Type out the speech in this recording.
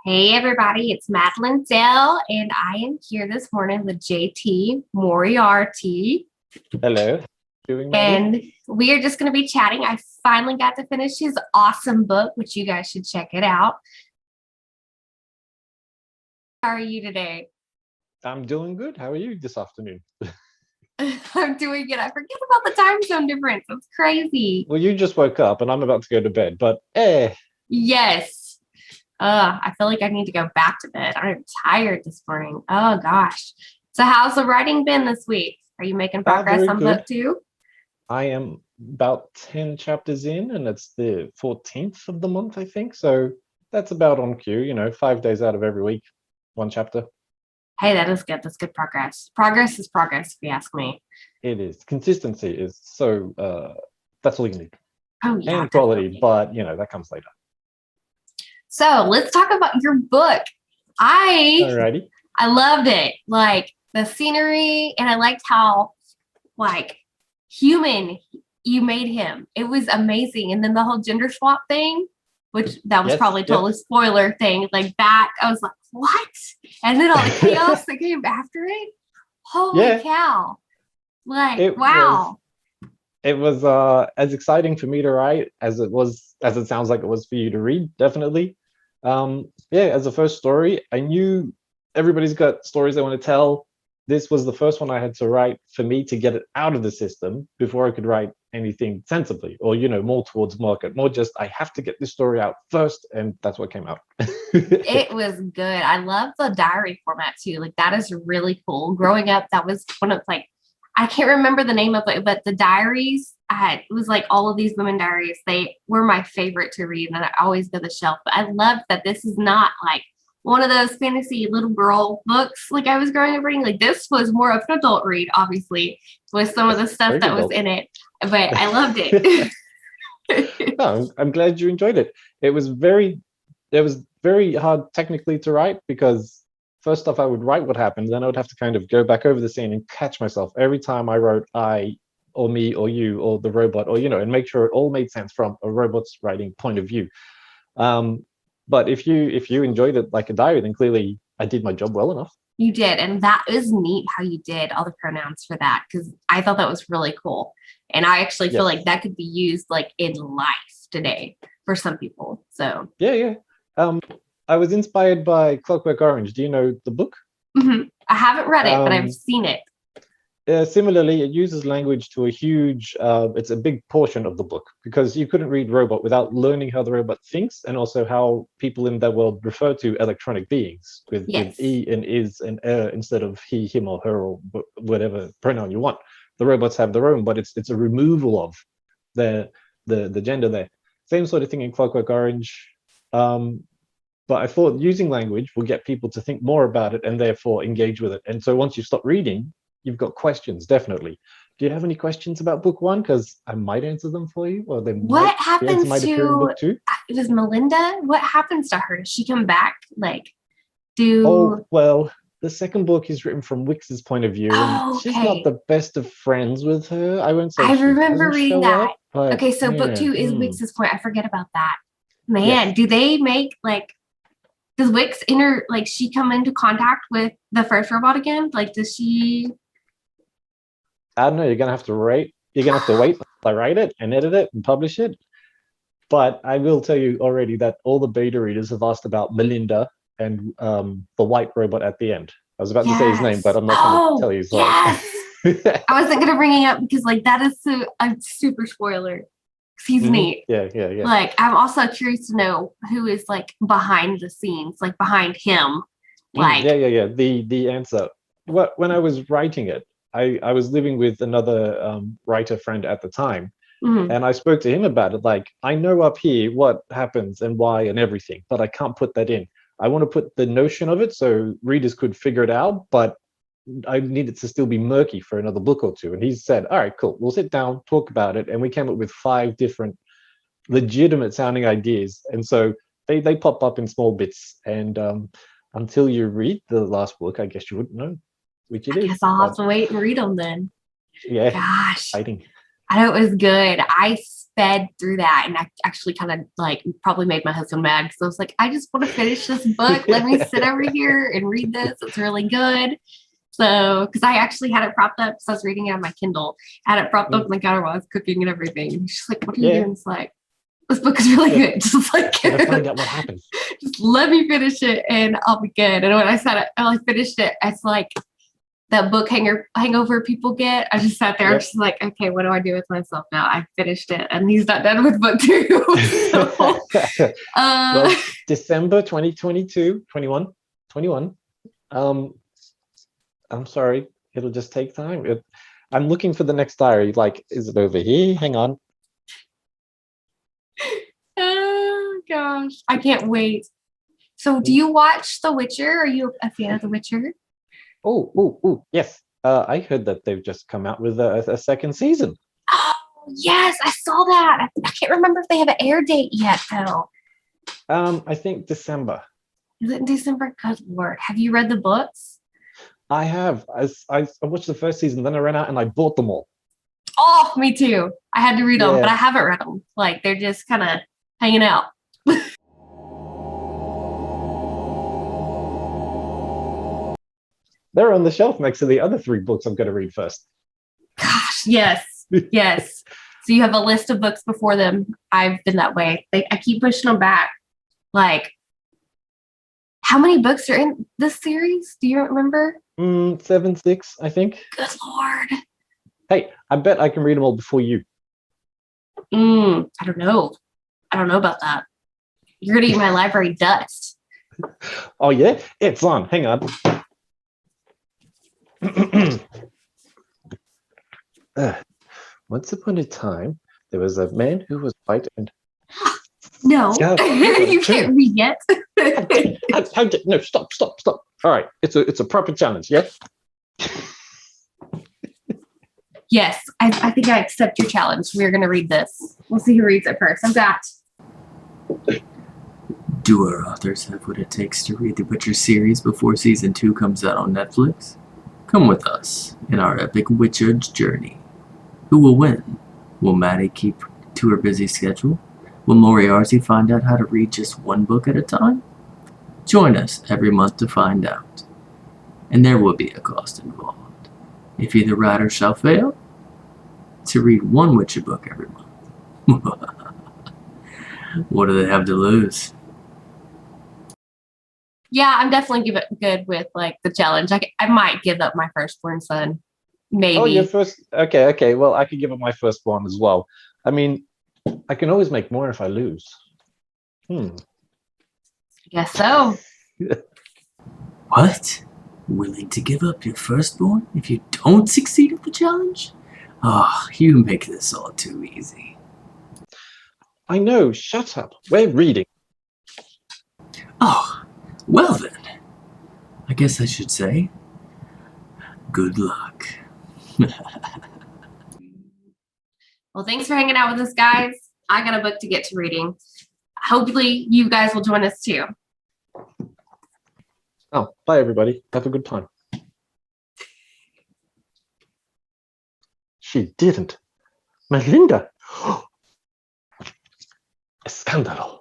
Hey everybody, it's Madeline Dell, and I am here this morning with JT Moriarty, Hello. Doing, Maddie? and we are just going to be chatting. I finally got to finish his awesome book, which you guys should check it out. How are you today? I'm doing good. How are you this afternoon? I'm doing it. I forget about the time zone difference. It's crazy. Well, you just woke up and I'm about to go to bed, but Yes. I feel like I need to go back to bed. I'm tired this morning. Oh gosh. So how's the writing been this week? Are you making progress very on good. book two? I am about 10 chapters in and it's the 14th of the month, I think. So that's about on cue, 5 days out of every week, one chapter. Hey, that is good. That's good progress. Progress is progress, if you ask me. It is. Consistency is so, that's all you need. Oh yeah, And quality, definitely. but, that comes later. So let's talk about your book. I Alrighty. I loved it. Like the scenery, and I liked how like human you made him. It was amazing. And then the whole gender swap thing, which that was Yes. probably Yep. totally spoiler thing, like that. I was like, what? And then all the chaos that came after it. Holy Yeah. cow. Like, It was. wow. It was as exciting for me to write as it sounds like it was for you to read, definitely. Yeah, as a first story, I knew everybody's got stories they want to tell. This was the first one I had to write for me to get it out of the system before I could write anything sensibly or, more towards market, more just I have to get this story out first, and that's what came out. It was good. I love the diary format too. Like that is really cool. Growing up, that was one of like I can't remember the name of it, but the diaries I had it was like all of these women diaries. They were my favorite to read, and I always go to the shelf. But I love that this is not like one of those fantasy little girl books like I was growing up reading. Like this was more of an adult read, obviously, with some of Yes, the stuff very that was adult. in it. But I loved it. No, I'm glad you enjoyed it. It was very hard technically to write because first off I would write what happened, then I would have to kind of go back over the scene and catch myself every time I wrote I or me or you or the robot or and make sure it all made sense from a robot's writing point of view. Um, but if you enjoyed it like a diary, then clearly I did my job well enough. You did. And that is neat how you did all the pronouns for that because I thought that was really cool. And I actually feel Yes. like that could be used like in life today for some people. So, Yeah. Um, I was inspired by Clockwork Orange. Do you know the book? I haven't read it, but I've Um, seen it. Similarly, it uses language to a huge, it's a big portion of the book because you couldn't read robot without learning how the robot thinks and also how people in that world refer to electronic beings with Yes. e and is and instead of he, him, or her, or whatever pronoun you want. The robots have their own, but it's a removal of the the gender there. Same sort of thing in Clockwork Orange. Um, but I thought using language will get people to think more about it and therefore engage with it. And so once you stop reading, you've got questions, definitely. Do you have any questions about book one? Because I might answer them for you, or What the answer happens might appear in to book two. it was Melinda? What happens to her? Does she come back? Like, Oh, do well, the second book is written from Wix's point of view, and oh, she's not okay. the best of friends with her. I won't say I she remember doesn't reading show that. up, but Okay, so book yeah. two is Wix's point. I forget about that. Man, Yes. do they make like does Wix like she come into contact with the first robot again? Like does she I don't know, you're gonna have to wait. You're gonna have to wait until I write it and edit it and publish it. But I will tell you already that all the beta readers have asked about Melinda and the white robot at the end. I was about to say his name, but Yes. I'm not going to Oh, tell you. So, yes. I wasn't gonna bring it up because like that is a super spoiler. 'Cause he's neat. Yeah. Like I'm also curious to know who is like behind the scenes, like behind him. Like Yeah. The answer. When I was writing it, I was living with another writer friend at the time, mhm. and I spoke to him about it. Like, I know up here what happens and why and everything, but I can't put that in. I want to put the notion of it so readers could figure it out, but I need it to still be murky for another book or two. And he said, all right, cool. We'll sit down, talk about it. And we came up with 5 different legitimate sounding ideas. And so they pop up in small bits. And until you read the last book, I guess you wouldn't know which I it guess is. I'll have But to wait and read them then. yeah, Gosh. exciting. I know it was good. I sped through that and I actually kind of like probably made my husband mad because I was like, I just want to finish this book. Let me sit over here and read this. It's really good. So, because I actually had it propped up, because I was reading it on my Kindle, I had it propped up on the counter while I was cooking and everything. And she's like, "What are you doing?" It's like, "This book is really good. Just like, Gotta find out what happens. just let me finish it, and I'll be good." And when I said it, I finished it. It's like that book hangover people get. I just sat there, just like, okay, what do I do with myself now? I finished it, and he's not done with book 2. So, well, December 2022, 21. I'm sorry, it'll just take time. I'm looking for the next diary. Like, is it over here? Hang on. oh gosh, I can't wait. So, do you watch The Witcher? Are you a fan of The Witcher? Oh, yes. I heard that they've just come out with a second season. Oh, yes, I saw that. I can't remember if they have an air date yet, though. I think December. Is it in December? Good Lord. Have you read the books? I have. I watched the first season, then I ran out and I bought them all. Oh, me too. I had to read them, but Yeah. I haven't read them. Like, they're just kind of hanging out. They're on the shelf next to the other 3 books I'm going to read first. Gosh, yes. Yes. So you have a list of books before them. I've been that way. I keep pushing them back. Like, how many books are in this series? Do you remember? 7, 6, I think. Good Lord. Hey, I bet I can read them all before you. I don't know. I don't know about that. You're going to eat my library dust. Oh, yeah? It's on. Hang on. Once upon a time, there was a man who was white and... No, Yeah, you can't read yet. No, stop. All right, it's a proper challenge, yeah? Yes, I think I accept your challenge. We're going to read this. We'll see who reads it first. I've got... Do our authors have what it takes to read the Witcher series before Season 2 comes out on Netflix? Come with us in our epic Witcher journey. Who will win? Will Maddie keep to her busy schedule? Will Moriarty find out how to read just one book at a time? Join us every month to find out. And there will be a cost involved. If either writer shall fail, to read one Witcher book every month. What do they have to lose? Yeah, I'm definitely good with like the challenge. I might give up my firstborn son. Maybe. Oh, your first... Okay. Well, I could give up my firstborn as well. I mean, I can always make more if I lose. I guess so. What? Willing to give up your firstborn if you don't succeed at the challenge? Oh, you make this all too easy. I know, shut up. We're reading. Oh, well then. I guess I should say, good luck. Well, thanks for hanging out with us, guys. I got a book to get to reading. Hopefully, you guys will join us too. Oh, bye, everybody. Have a good time. She didn't. Melinda! Escándalo.